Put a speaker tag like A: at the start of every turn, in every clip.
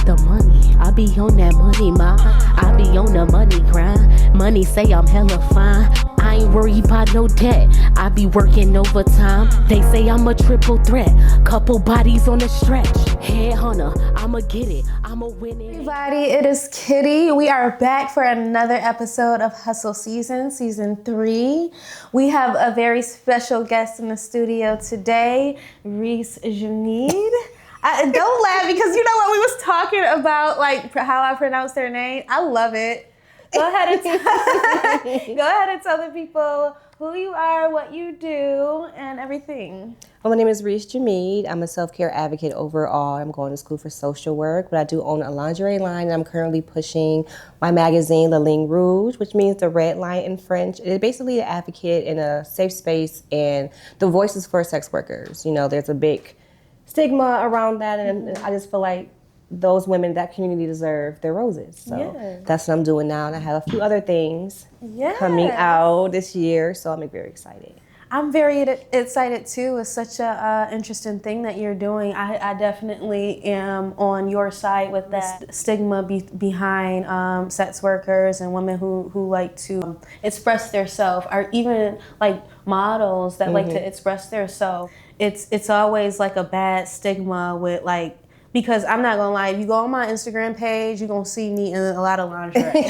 A: the money. I be on that money, ma. I be on the money grind. Money say I'm hella fine. I ain't worried about no debt. I be working overtime. They say I'm a triple threat. Couple bodies on the stretch. Head hunter, I'ma get it. I'ma win it.
B: Everybody, it is Kitty. We are back for another episode of Hustle Season 3. We have a very special guest in the studio today, Jumeade. Don't laugh because you know what we was talking about, like how I pronounce their name. I love it. Go ahead and tell the people who you are, what you do, and everything.
C: Well, my name is Jumeade. I'm a self-care advocate overall. I'm going to school for social work, but I do own a lingerie line, and I'm currently pushing my magazine, the Ligne Rouge, which means the red line in French. It's basically an advocate in a safe space and the voices for sex workers. You know, there's a big stigma around that, and I just feel like those women, that community deserve their roses. So that's what I'm doing now. And I have a few other things coming out this year. So I'm very excited.
B: I'm very excited too. It's such a interesting thing that you're doing. I definitely am on your side with that stigma behind sex workers and women who like to express themselves, or even like models that like to express themselves. It's always like a bad stigma with like, because I'm not gonna lie, if you go on my Instagram page, you're gonna see me in a lot of lingerie.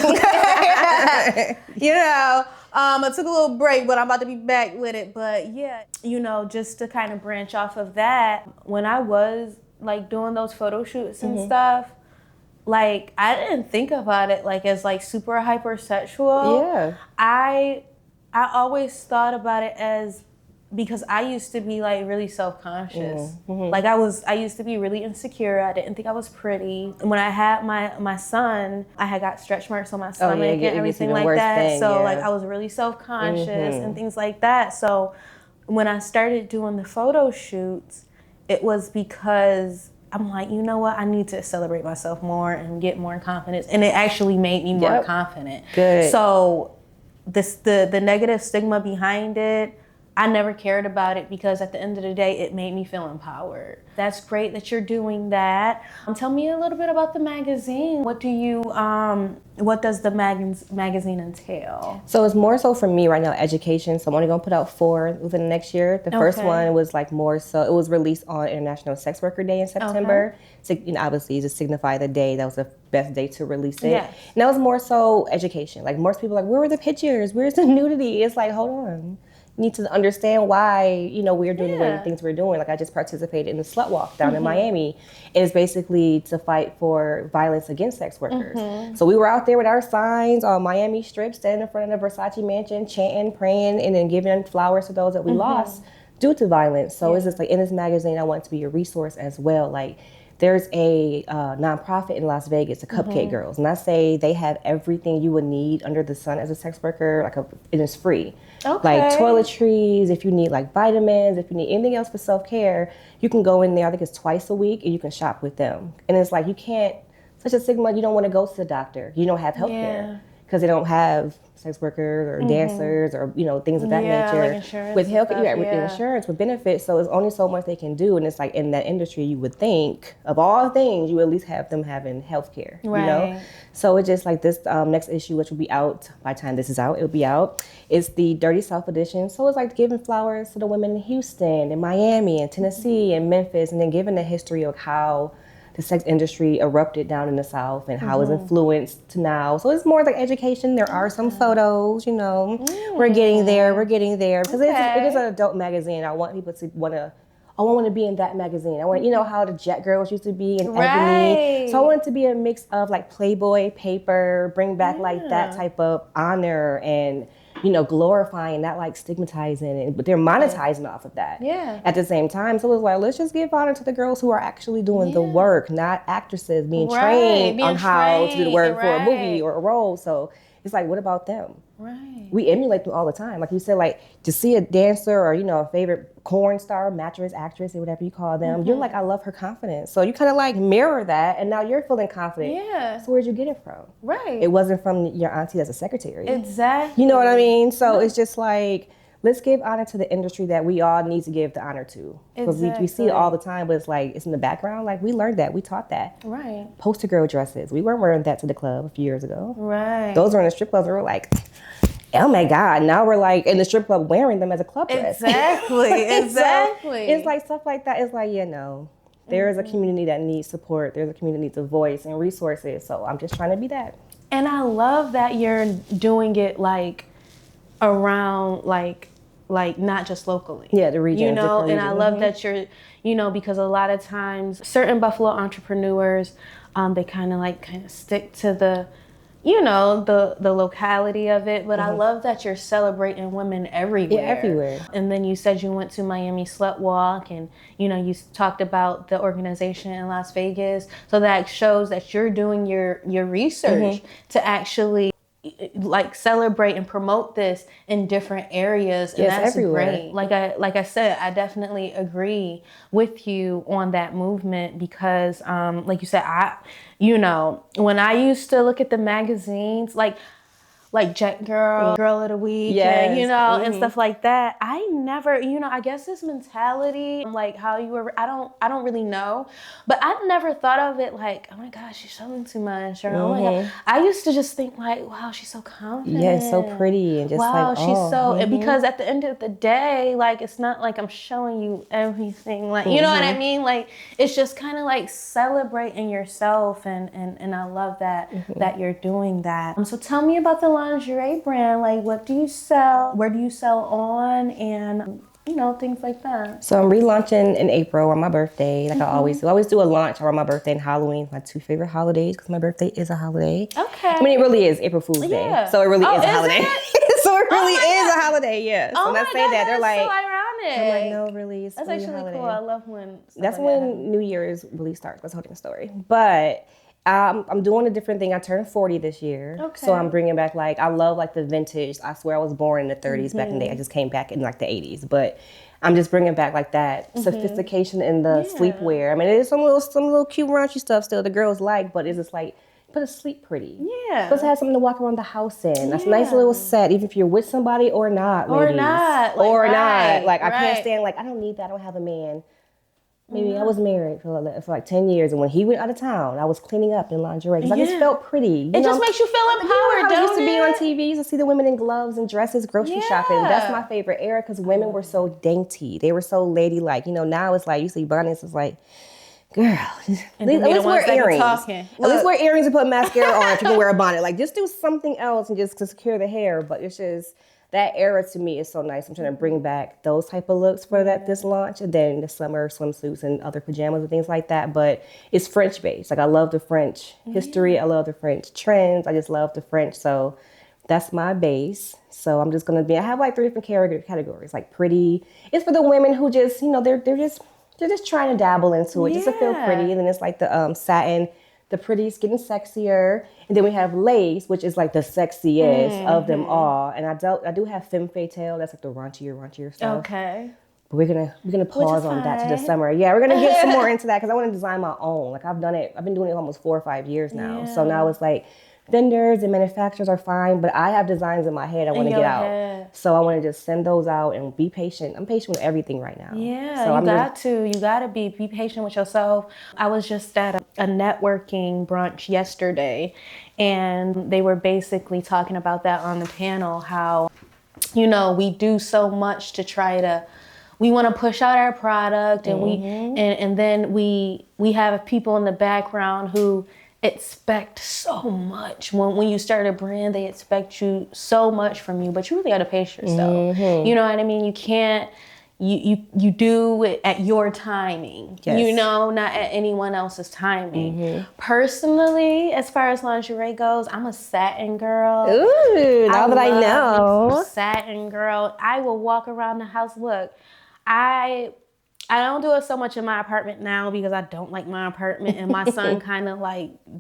B: You know, I took a little break, but I'm about to be back with it. But yeah, you know, just to kind of branch off of that, when I was like doing those photo shoots and stuff, like I didn't think about it like as like super hypersexual.
C: Yeah.
B: I always thought about it as, because I used to be like really self-conscious. Like I used to be really insecure. I didn't think I was pretty. And when I had my son, I had got stretch marks on my stomach and everything like that. So like I was really self-conscious and things like that. So when I started doing the photo shoots, it was because I'm like, you know what? I need to celebrate myself more and get more confidence. And it actually made me more confident.
C: Good.
B: So the negative stigma behind it, I never cared about it, because at the end of the day, it made me feel empowered. That's great that you're doing that. Tell me a little bit about the magazine. What does the magazine entail?
C: So it's more so for me right now, education. So I'm only gonna put out 4 within the next year. The first one was like more so, it was released on International Sex Worker Day in September. So, you know, obviously to signify the day, that was the best day to release it.
B: Yes.
C: And that was more so education. Like most people are like, where were the pictures? Where's the nudity? It's like, hold on. Need to understand why, you know, we're doing the way the things we're doing. Like I just participated in the slut walk down in Miami. And it's basically to fight for violence against sex workers. So we were out there with our signs on Miami Strip, standing in front of the Versace mansion, chanting, praying, and then giving flowers to those that we lost due to violence. So it's just like, in this magazine, I want it to be a resource as well. Like there's a nonprofit in Las Vegas, the Cupcake Girls. And I say they have everything you would need under the sun as a sex worker, and it's free. Like toiletries, if you need like vitamins, if you need anything else for self-care, you can go in there. I think it's twice a week, and you can shop with them. And it's like, you can't, such a stigma, you don't want to go to the doctor. You don't have health care because they don't have sex workers or dancers or, you know, things of that nature.
B: Like insurance
C: with health, with insurance, with benefits. So it's only so much they can do. And it's like, in that industry, you would think of all things, you would at least have them having health care, you know? So it's just like this next issue, which will be out by the time this is out, it'll be out. It's the Dirty South edition. So it's like giving flowers to the women in Houston and Miami and Tennessee and Memphis, and then giving the history of how the sex industry erupted down in the South and how it's influenced to now. So it's more like education. There are some photos, you know. We're getting there. Because it is an adult magazine. I want people to want to, I want to be in that magazine. I want, you know, how the Jet Girls used to be in Ebony. So I want it to be a mix of like Playboy, paper, bring back like that type of honor and, you know, glorifying, not like stigmatizing it, but they're monetizing off of that. At the same time, so it was like, let's just give honor to the girls who are actually doing the work, not actresses being trained on how to do the work for a movie or a role. So it's like, what about them? We emulate them all the time. Like you said, like to see a dancer or, you know, a favorite porn star, mattress, actress, or whatever you call them, you're like, I love her confidence. So you kind of like mirror that, and now you're feeling confident. So where'd you get it from? It wasn't from your auntie as a secretary.
B: Exactly.
C: You know what I mean? So it's just like, let's give honor to the industry that we all need to give the honor to. Because we see it all the time, but it's like, it's in the background. Like, we learned that. We taught that.
B: Right.
C: Poster girl dresses. We weren't wearing that to the club a few years ago.
B: Right.
C: Those were in the strip clubs. We were like, oh my God. Now we're like in the strip club wearing them as a club dress.
B: Exactly. Exactly.
C: So it's like stuff like that. It's like, there is a community that needs support. There's a community that needs a voice and resources. So I'm just trying to be that.
B: And I love that you're doing it like around like not just locally.
C: Yeah, the region.
B: And I love that you're, because a lot of times certain Buffalo entrepreneurs, they kind of stick to the, the locality of it. But I love that you're celebrating women everywhere.
C: Yeah, everywhere.
B: And then you said you went to Miami Slut Walk, and you talked about the organization in Las Vegas. So that shows that you're doing your research to actually celebrate and promote this in different areas, and that's everywhere. Great. Like I said, I definitely agree with you on that movement because, like you said, when I used to look at the magazines, like Jet Girl, Girl of the Week, and stuff like that. I never, I guess this mentality, like how you were, I don't really know, but I never thought of it like, oh my gosh, she's showing too much, or oh my God. I used to just think like, wow, she's so confident.
C: Yeah, so pretty and just
B: wow, she's so, because at the end of the day, like, it's not like I'm showing you everything, like, you know what I mean? Like, it's just kind of like celebrating yourself, and I love that, that you're doing that. So tell me about the lingerie brand. Like, what do you sell? Where do you sell on? And things like that.
C: So I'm relaunching in April on my birthday, like I always do. I always do a launch around my birthday and Halloween, my two favorite holidays, because my birthday is a holiday. Okay. I mean, it really is April Fool's Day, so it really is a holiday. So it really is a holiday, yeah. So when I say that, they're like,
B: so ironic.
C: I'm like, no, really, it's
B: that's
C: really
B: actually
C: a holiday.
B: Cool. I love when
C: that's when New Year's really starts. That's a whole different story. But I'm doing a different thing. I turned 40 this year. Okay. So I'm bringing back, I love the vintage. I swear I was born in the 30s back in the day. I just came back in the 80s. But I'm just bringing back that sophistication in the sleepwear. I mean, it is some little cute raunchy stuff still the girls like, but it's just but it's sleep pretty. Yeah. Plus it has something to walk around the house in. That's a nice little set, even if you're with somebody or not, ladies. Or not. I can't stand, I don't need that. I don't have a man. Maybe I was married for 10 years, and when he went out of town, I was cleaning up in lingerie because I just felt pretty.
B: It just makes you feel empowered,
C: I used to be on TV, used to see the women in gloves and dresses grocery shopping. That's my favorite era because women were so dainty. They were so ladylike. Now it's you see Bonnie's is like, girl, at least wear earrings. At least wear earrings and put mascara on if you can wear a bonnet. Just do something else and just to secure the hair. But it's just, that era to me is so nice. I'm trying to bring back those type of looks for this launch, and then the summer swimsuits and other pajamas and things like that. But it's French based. I love the French history. I love the French trends. I just love the French. So that's my base. So I'm just gonna I have 3 different categories. Pretty. It's for the women who just they're just trying to dabble into it just to feel pretty. And then it's the satin. The pretty's getting sexier. And then we have lace, which is the sexiest of them all. And I do have femme fatale. That's the raunchier stuff. Okay. But we're gonna pause on that to the summer. Yeah, we're gonna get some more into that because I want to design my own. I've done it. I've been doing it almost 4 or 5 years now. Yeah. So now it's vendors and manufacturers are fine, but I have designs in my head I want to get out. So I want to just send those out and be patient. I'm patient with everything right now. Yeah,
B: so you got to be patient with yourself. I was just at a networking brunch yesterday, and they were basically talking about that on the panel, how, we do so much to try to, we want to push out our product, and and then we have people in the background who expect so much. When you start a brand, they expect you so much from you, but you really got to pace yourself. You know what I mean? You can't, you do it at your timing, not at anyone else's timing. Personally, as far as lingerie goes, I'm a satin girl.
C: Ooh, now that I know.
B: Satin girl. I will walk around the house. Look, I don't do it so much in my apartment now because I don't like my apartment, and my son kind of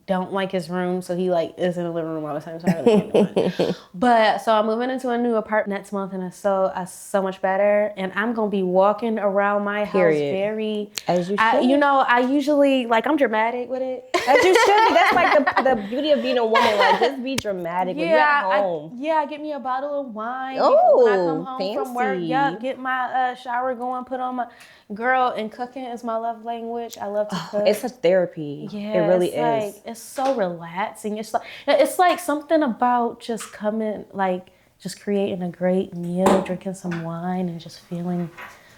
B: don't like his room, so he like is in the living room all the time. So I really can't do it. But so I'm moving into a new apartment next month, and it's so much better. And I'm gonna be walking around my house very
C: as you should.
B: I usually like I'm dramatic with it.
C: As you should be. That's like the beauty of being a woman. Like just be dramatic when you're at home.
B: I get me a bottle of wine when I come home from work. Yeah, get my shower going, put on my girl, and cooking is my love language. I love to cook.
C: It's such therapy. Yeah, it really is.
B: Like, it's so relaxing. It's like something about just coming, like just creating a great meal, drinking some wine, and just feeling.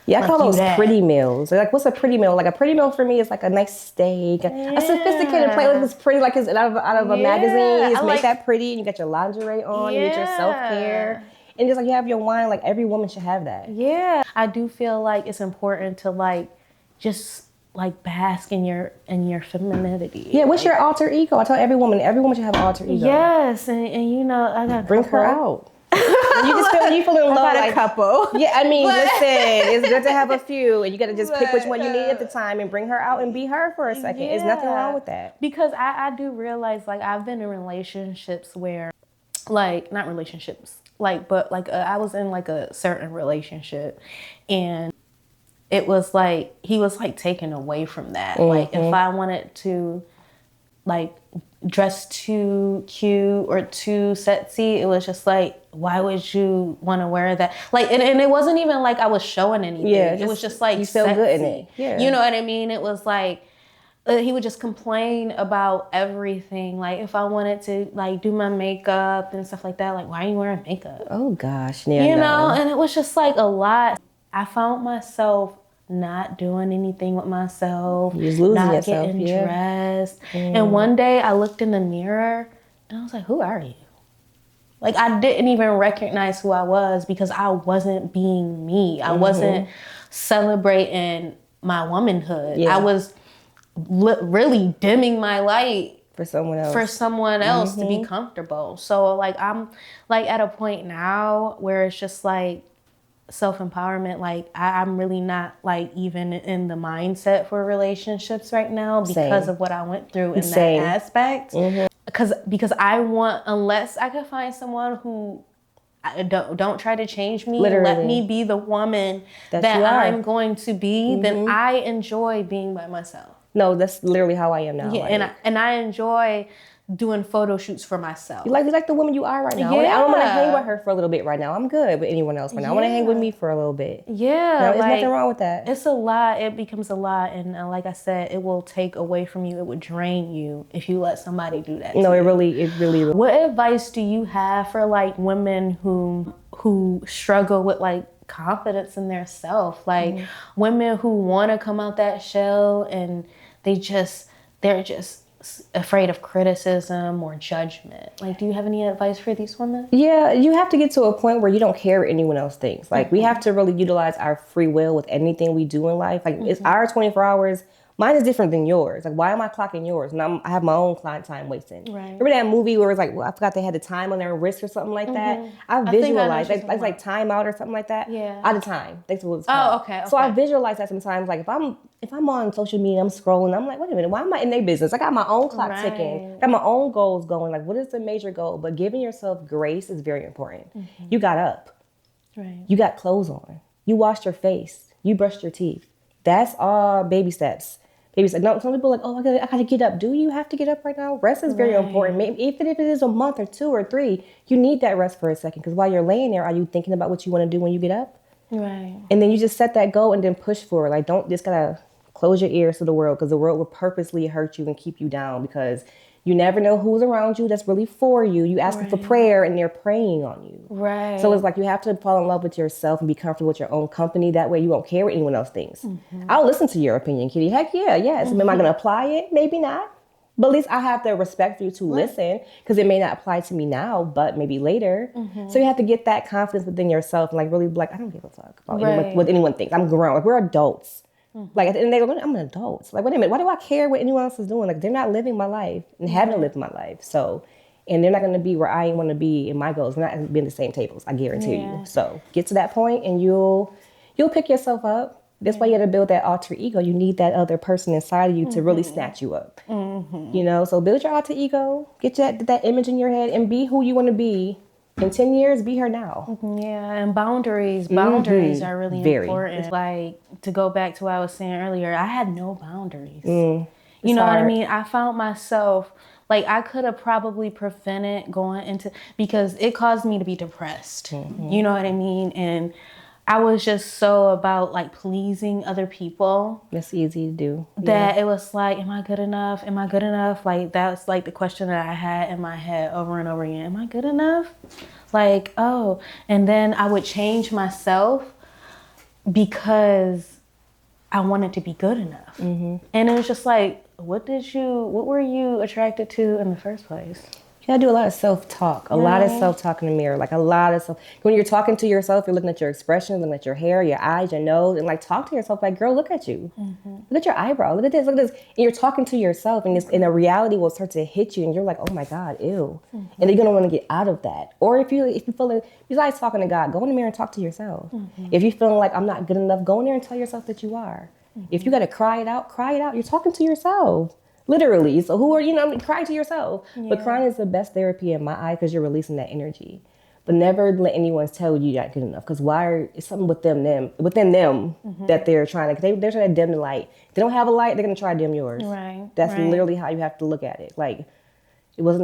C: Yeah, I call those pretty meals. Like, what's a pretty meal? Like, a pretty meal for me is like a nice steak, a sophisticated plate. Like, it's pretty, like it's out of a magazine. You just make that pretty, and you got your lingerie on, you get your self-care. And just like you have your wine, like every woman should have that.
B: Yeah. I do feel like it's important to like, just like bask in your femininity.
C: Yeah, what's your alter ego? I tell every woman should have an alter ego.
B: Yes, and I got
C: bring her out. You feel in love.
B: Like a couple.
C: Yeah, I mean, listen, it's good to have a few, and you got to just pick which one you need at the time and bring her out and be her for a second. There's nothing wrong with that.
B: Because I do realize, like, I've been in relationships where, like, not relationships, like, but like I was in like a certain relationship, and it was like he was like taken away from that. Mm-hmm. Like, if I wanted to, like, dress too cute or too sexy, it was just like, why would you want to wear that? Like, and it wasn't even like I was showing anything. Yeah, it was just like
C: you feel
B: sexy.
C: Good in it. Yeah,
B: you know what I mean? It was like he would just complain about everything. Like, if I wanted to like do my makeup and stuff like that, like, why are you wearing makeup?
C: Oh gosh, yeah,
B: you know. And it was just like a lot. I found myself not doing anything with myself, not yourself, getting dressed. And one day I looked in the mirror and I was like, who are you? Like, I didn't even recognize who I was because I wasn't being me. I wasn't celebrating my womanhood. I was really dimming my light
C: for someone else
B: to be comfortable. So like, I'm like at a point now where it's just like, self-empowerment, like I'm really not like even in the mindset for relationships right now because of what I went through in that aspect. Because I want, unless I could find someone who don't try to change me, let me be the woman that I'm going to be, then I enjoy being by myself.
C: No, that's literally how I am now.
B: Yeah,
C: like.
B: and I enjoy doing photo shoots for myself.
C: You like the woman you are right now. Yeah. I don't want to hang with her for a little bit right now. I'm good with anyone else right now. I want to hang with me for a little bit.
B: Yeah.
C: There's nothing wrong with that.
B: It's a lot. It becomes a lot. And like I said, it will take away from you. It would drain you if you let somebody do that.
C: No, it really. What
B: advice do you have for like women who struggle with like confidence in their self? Like women who want to come out that shell and they're just afraid of criticism or judgment. Like, do you have any advice for these women?
C: Yeah, you have to get to a point where you don't care what anyone else thinks. Like, we have to really utilize our free will with anything we do in life. Like, it's our 24 hours. Mine is different than yours. Like, why am I clocking yours? And I have my own client time wasting. Right. Remember that movie where it's like, well, I forgot they had the time on their wrist or something like that? I visualize, it's like time out or something like that. Yeah. Out of time. That's what it's called.
B: Oh, okay.
C: So I visualize that sometimes. Like, if I'm on social media, I'm scrolling, I'm like, wait a minute, why am I in their business? I got my own clock ticking. I got my own goals going. Like, what is the major goal? But giving yourself grace is very important. You got up. Right. You got clothes on. You washed your face. You brushed your teeth. That's all baby steps. No, some people are like, oh, I gotta get up. Do you have to get up right now? Rest is very important. Maybe even if it is a month or 2 or 3, you need that rest for a second. Because while you're laying there, are you thinking about what you want to do when you get up? Right. And then you just set that goal and then push forward. Like, don't just gotta close your ears to the world, because the world will purposely hurt you and keep you down, because you never know who's around you that's really for you. You ask them for prayer and they're praying on you. Right. So it's like you have to fall in love with yourself and be comfortable with your own company. That way you won't care what anyone else thinks. I'll listen to your opinion, Kitty. Heck yeah, yes. Am I going to apply it? Maybe not. But at least I have the respect for you to listen, because it may not apply to me now, but maybe later. So you have to get that confidence within yourself and like really be like, I don't give a fuck about what anyone thinks. I'm grown. Like, we're adults. Like, at the end of the day, I'm an adult. Like, wait a minute, why do I care what anyone else is doing? Like, they're not living my life and haven't lived my life. So, and they're not going to be where I want to be in my goals. We're not being the same tables, I guarantee you. So get to that point and you'll pick yourself up. That's why you got to build that alter ego. You need that other person inside of you to really snatch you up. You know, so build your alter ego, get that image in your head, and be who you want to be. In 10 years, be her now.
B: Yeah, and boundaries are really important. Like, to go back to what I was saying earlier, I had no boundaries. You know what I mean? I found myself, like, I could have probably prevented going into, because it caused me to be depressed. You know what I mean? And I was just so about, like, pleasing other people.
C: That's easy to do.
B: That it was like, am I good enough? Am I good enough? Like, that's like the question that I had in my head over and over again. Am I good enough? Like, oh. And then I would change myself because I wanted to be good enough. And it was just like, what were you attracted to in the first place?
C: You gotta do a lot of self-talk, a lot of self-talk in the mirror, like a lot of self. When you're talking to yourself, you're looking at your expression, looking at your hair, your eyes, your nose, and like talk to yourself like, girl, look at you. Look at your eyebrow, look at this, look at this. And you're talking to yourself and the reality will start to hit you and you're like, oh my God, ew. And you're gonna wanna get out of that. Or if you feel besides talking to God, go in the mirror and talk to yourself. If you're feeling like I'm not good enough, go in there and tell yourself that you are. If you gotta cry it out, cry it out. You're talking to yourself. Literally. So who are you? Cry to yourself. But crying is the best therapy in my eye because you're releasing that energy. But never let anyone tell you you're not good enough because it's something within them that they're trying to. They're trying to dim the light. If they don't have a light, they're gonna try to dim yours.
B: Right.
C: That's literally how you have to look at it. Like it was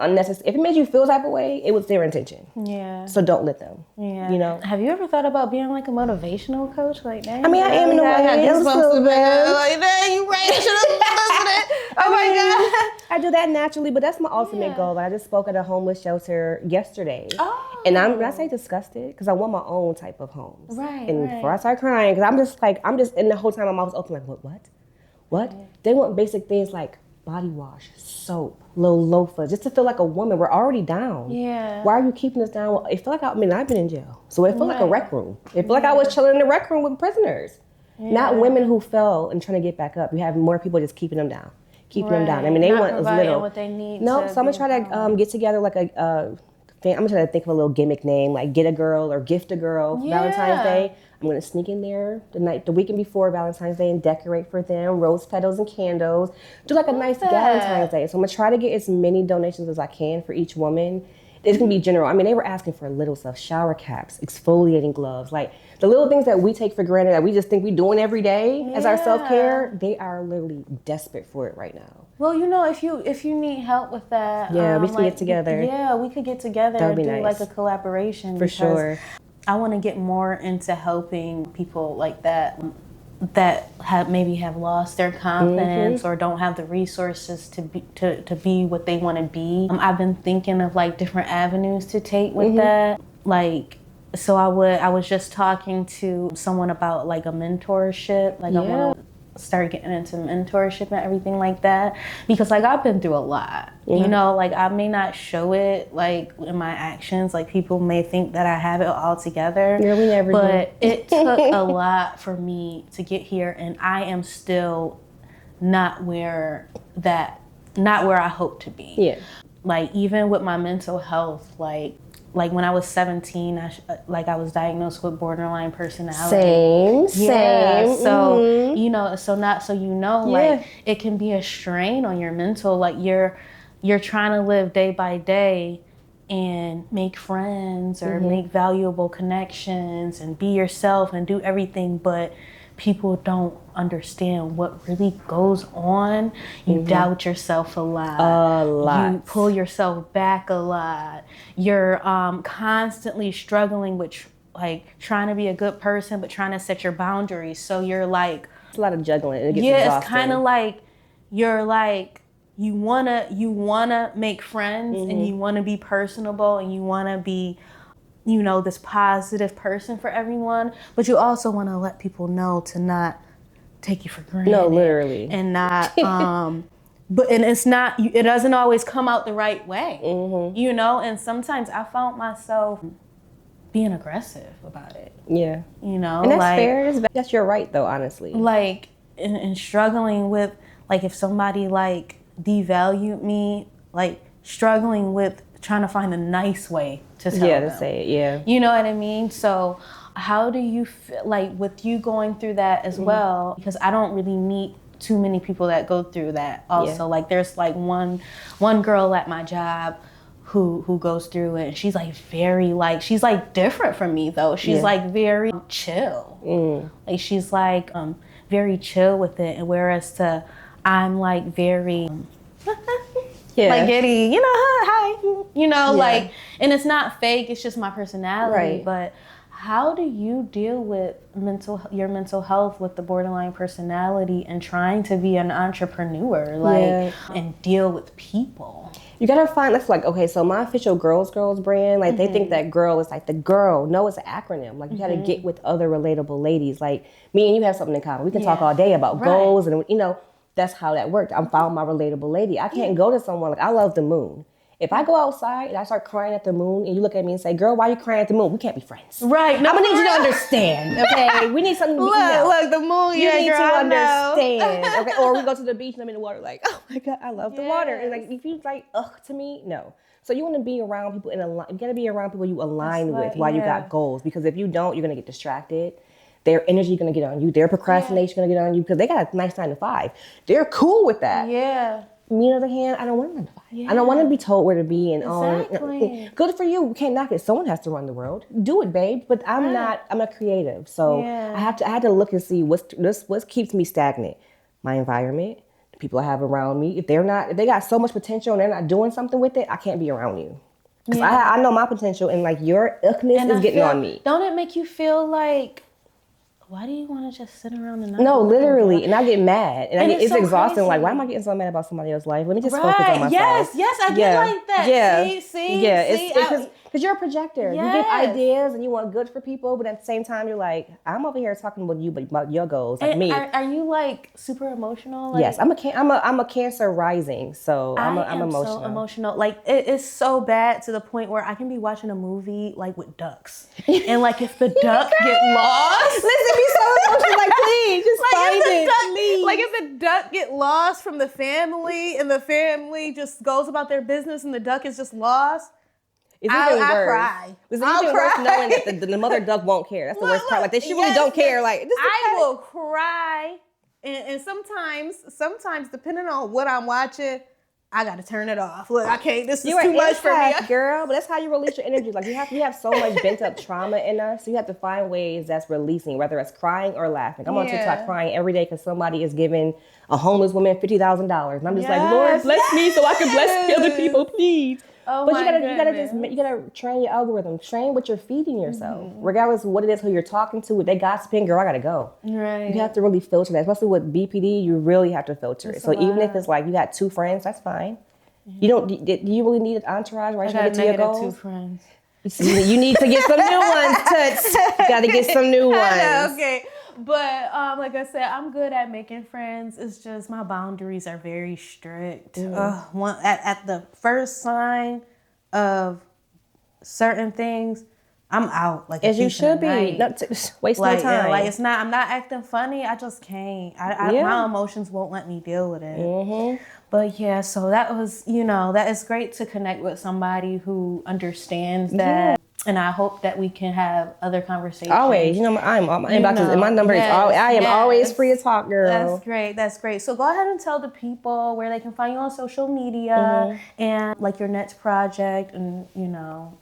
C: unnecessary. If it made you feel type of way, it was their intention.
B: Yeah.
C: So don't let them.
B: Yeah.
C: You know.
B: Have you ever thought about being like a motivational coach like that?
C: I mean, I am in a way. I'm so bad.
B: Like that. You right? Should have listened. Oh my God.
C: I do that naturally, but that's my ultimate goal. I just spoke at a homeless shelter yesterday.
B: Oh.
C: And when I say disgusted, because I want my own type of homes.
B: Right.
C: And before I start crying, because I'm just, and the whole time my mouth was open, like, what? Yeah. They want basic things like body wash, soap, little loafers, just to feel like a woman. We're already down.
B: Yeah.
C: Why are you keeping us down? It felt like, I've been in jail. So it felt like a rec room. It felt like I was chilling in the rec room with prisoners. Yeah. Not women who fell and trying to get back up. You have more people just keeping them down. I mean, they want as little.
B: What they need.
C: No, so I'm gonna try to get together like I'm gonna try to think of a little gimmick name, like Get a Girl or Gift a Girl for Valentine's Day. I'm gonna sneak in there the weekend before Valentine's Day and decorate for them, rose petals and candles. Do like a nice Valentine's Day. So I'm gonna try to get as many donations as I can for each woman. It's gonna be general. I mean, they were asking for little stuff, shower caps, exfoliating gloves, like the little things that we take for granted that we just think we're doing every day as our self-care. They are literally desperate for it right now.
B: Well, if you need help with that,
C: we can get together.
B: Yeah, we could get together and do nice. Like a collaboration.
C: For sure.
B: I want to get more into helping people like that maybe have lost their confidence or don't have the resources to be what they want to be. I've been thinking of like different avenues to take with that. Like, so I was just talking to someone about like a mentorship. Like I want to start getting into mentorship and everything like that because like I've been through a lot. You know, like I may not show it like in my actions. Like people may think that I have it all together.
C: Yeah, we never do.
B: But it took a lot for me to get here, and I am still not where I hope to be. Yeah. Like even with my mental health, like when I was 17, I was diagnosed with borderline personality.
C: Same.
B: So like it can be a strain on your mental. Like you're trying to live day by day and make friends or make valuable connections and be yourself and do everything, but people don't understand what really goes on. You doubt yourself a lot. You pull yourself back a lot. You're constantly struggling with like trying to be a good person, but trying to set your boundaries. So you're like,
C: it's a lot of juggling. It gets exhausting. It's
B: kind of like you're like you wanna make friends and you wanna be personable and you wanna be, this positive person for everyone, but you also want to let people know to not take you for granted.
C: No, literally.
B: And not, and it's not, it doesn't always come out the right way, and sometimes I found myself being aggressive about it.
C: Yeah. And that's fair. That's your right though, honestly.
B: Like, and struggling with, like, if somebody, like, devalued me, like, struggling with trying to find a nice way to tell them.
C: To say it, yeah.
B: You know what I mean? So how do you feel, like, with you going through that as well? Because I don't really meet too many people that go through that also. Like, there's like one girl at my job who goes through it, and she's like very like, she's like different from me though. She's like very chill. Like she's like very chill with it, and whereas I'm like very like giddy, you know, hi, you know, like, and it's not fake, it's just my personality. But how do you deal with your mental health with the borderline personality and trying to be an entrepreneur, like, and deal with people?
C: You gotta find, that's like, okay, so my official girls brand, like they think that girl is like the girl. No, it's an acronym. Like you gotta get with other relatable ladies. Like me and you have something in common. We can talk all day about goals, and you know, that's how that worked. I'm found my relatable lady. I can't go to someone like, I love the moon. If I go outside and I start crying at the moon and you look at me and say, girl, why are you crying at the moon? We can't be friends.
B: Right. No,
C: I'm gonna need you to understand, okay? We need something to
B: look, the moon,
C: you need to understand, okay? Or we go to the beach and I'm in the water like, oh my God, I love the water. And like, if you like, ugh, to me, no. So you wanna be around people you gotta be around people you align with while you got goals. Because if you don't, you're gonna get distracted. Their energy gonna get on you. Their procrastination gonna get on you because they got a nice 9 to 5. They're cool with that.
B: Yeah.
C: Me on the other hand, I don't want to 9 to 5. I don't want to be told where to be and good for you. We can't knock it. Someone has to run the world. Do it, babe. But I'm not creative. So I had to look and see what keeps me stagnant. My environment, the people I have around me. If they got so much potential and they're not doing something with it, I can't be around you. Because I know my potential, and like your ickness is getting on me.
B: Don't it make you feel like, why do you want to just sit around and not?
C: No, literally, and I get mad, and it's so exhausting. Crazy. Like, why am I getting so mad about somebody else's life? Let me just focus on myself.
B: Yes, I get like that.
C: Yeah,
B: see,
C: because you're a projector. You get ideas and you want good for people, but at the same time, you're like, I'm over here talking with you, but about your goals, like me.
B: Are you like super emotional? Like,
C: yes, I'm a Cancer rising, so I'm emotional.
B: So emotional. Like it's so bad to the point where I can be watching a movie like with ducks, and like if the duck get lost,
C: listen. Be so emotional, like please, just like find it, please.
B: Like if the duck get lost from the family, and the family just goes about their business, and the duck is just lost, I'll cry.
C: It's even worse knowing that the mother duck won't care. That's the worst part. Like she really don't care. Like
B: I will cry, and sometimes depending on what I'm watching, I gotta turn it off. Look, I can't. This is too much for me,
C: girl. But that's how you release your energy. Like we have so much pent up trauma in us. So you have to find ways that's releasing, whether it's crying or laughing. I'm on TikTok crying every day because somebody is giving a homeless woman $50,000, and I'm just like, Lord, bless me so I can bless other people, please.
B: Oh,
C: but you gotta train your algorithm. Train what you're feeding yourself, regardless of what it is, who you're talking to. If they gossiping, girl, I gotta go.
B: Right.
C: You have to really filter that, especially with BPD. You really have to filter it. So even if it's like you got 2 friends, that's fine. You don't. Do you really need an entourage right to get to your goals?
B: 2 friends.
C: You need to get some new ones, Toots. You gotta get some new ones.
B: I know, okay. But like I said, I'm good at making friends. It's just my boundaries are very strict. At the first sign of certain things, I'm out. Like
C: as you should be. Not waste no time.
B: Like it's not. I'm not acting funny. I just can't. My emotions won't let me deal with it. Mm-hmm. But yeah, so that was, that is great to connect with somebody who understands that. And I hope that we can have other conversations.
C: Always. My inbox is, my number is always, I am always free to talk, girl.
B: That's great. So go ahead and tell the people where they can find you on social media and like your next project and,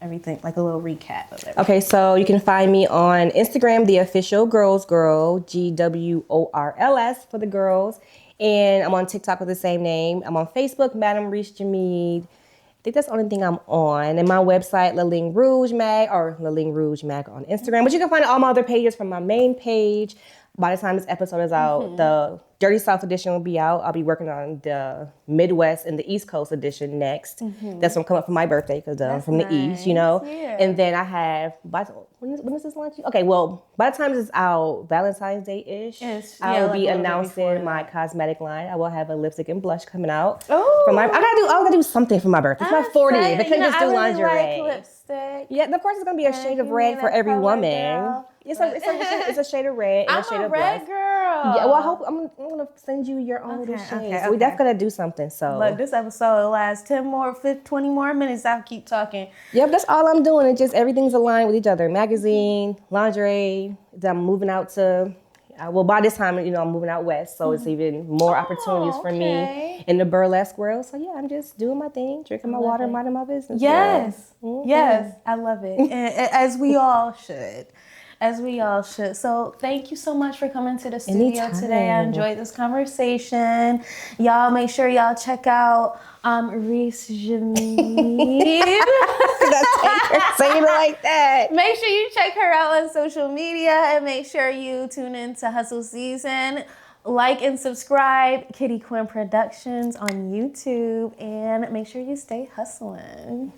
B: everything, like a little recap of everything.
C: Okay, so you can find me on Instagram, The Official Girls Girl, GWORLS for the girls. And I'm on TikTok with the same name. I'm on Facebook, MadameRise Jumeade. I think that's the only thing I'm on. And my website, Ligne Rouge Mag, or Ligne Rouge Mag on Instagram. But you can find all my other pages from my main page. By the time this episode is out, the Dirty South edition will be out. I'll be working on the Midwest and the East Coast edition next. That's going to come up for my birthday because I'm from the East, Yeah. And then I have, when is this launch? Okay, well, by the time this is out, Valentine's Day-ish, I will be announcing my cosmetic line. I will have a lipstick and blush coming out. Oh. I gotta do something for my birthday. It's my 40th. I couldn't just do lingerie.
B: Like lipstick.
C: Yeah, of course it's going to be a shade of red for every woman. It's a shade of red and a shade of black.
B: I'm a red girl.
C: Yeah, well, I hope I'm gonna send you your own little shade. So we definitely gotta do something. So
B: look, this episode will last 20 more minutes. I'll keep talking.
C: Yep, that's all I'm doing. It's just everything's aligned with each other. Magazine, lingerie. I'm moving out to. Well, by this time, I'm moving out west, so it's even more opportunities for me in the burlesque world. So yeah, I'm just doing my thing, drinking my water, minding my business.
B: Yes, yes, I love it, and, as we all should. So thank you so much for coming to the studio today. I enjoyed this conversation. Y'all make sure y'all check out Reese Jumeade.
C: Saying it like that.
B: Make sure you check her out on social media and make sure you tune in to Hustle Season. Like and subscribe Kitty Quinn Productions on YouTube and make sure you stay hustling.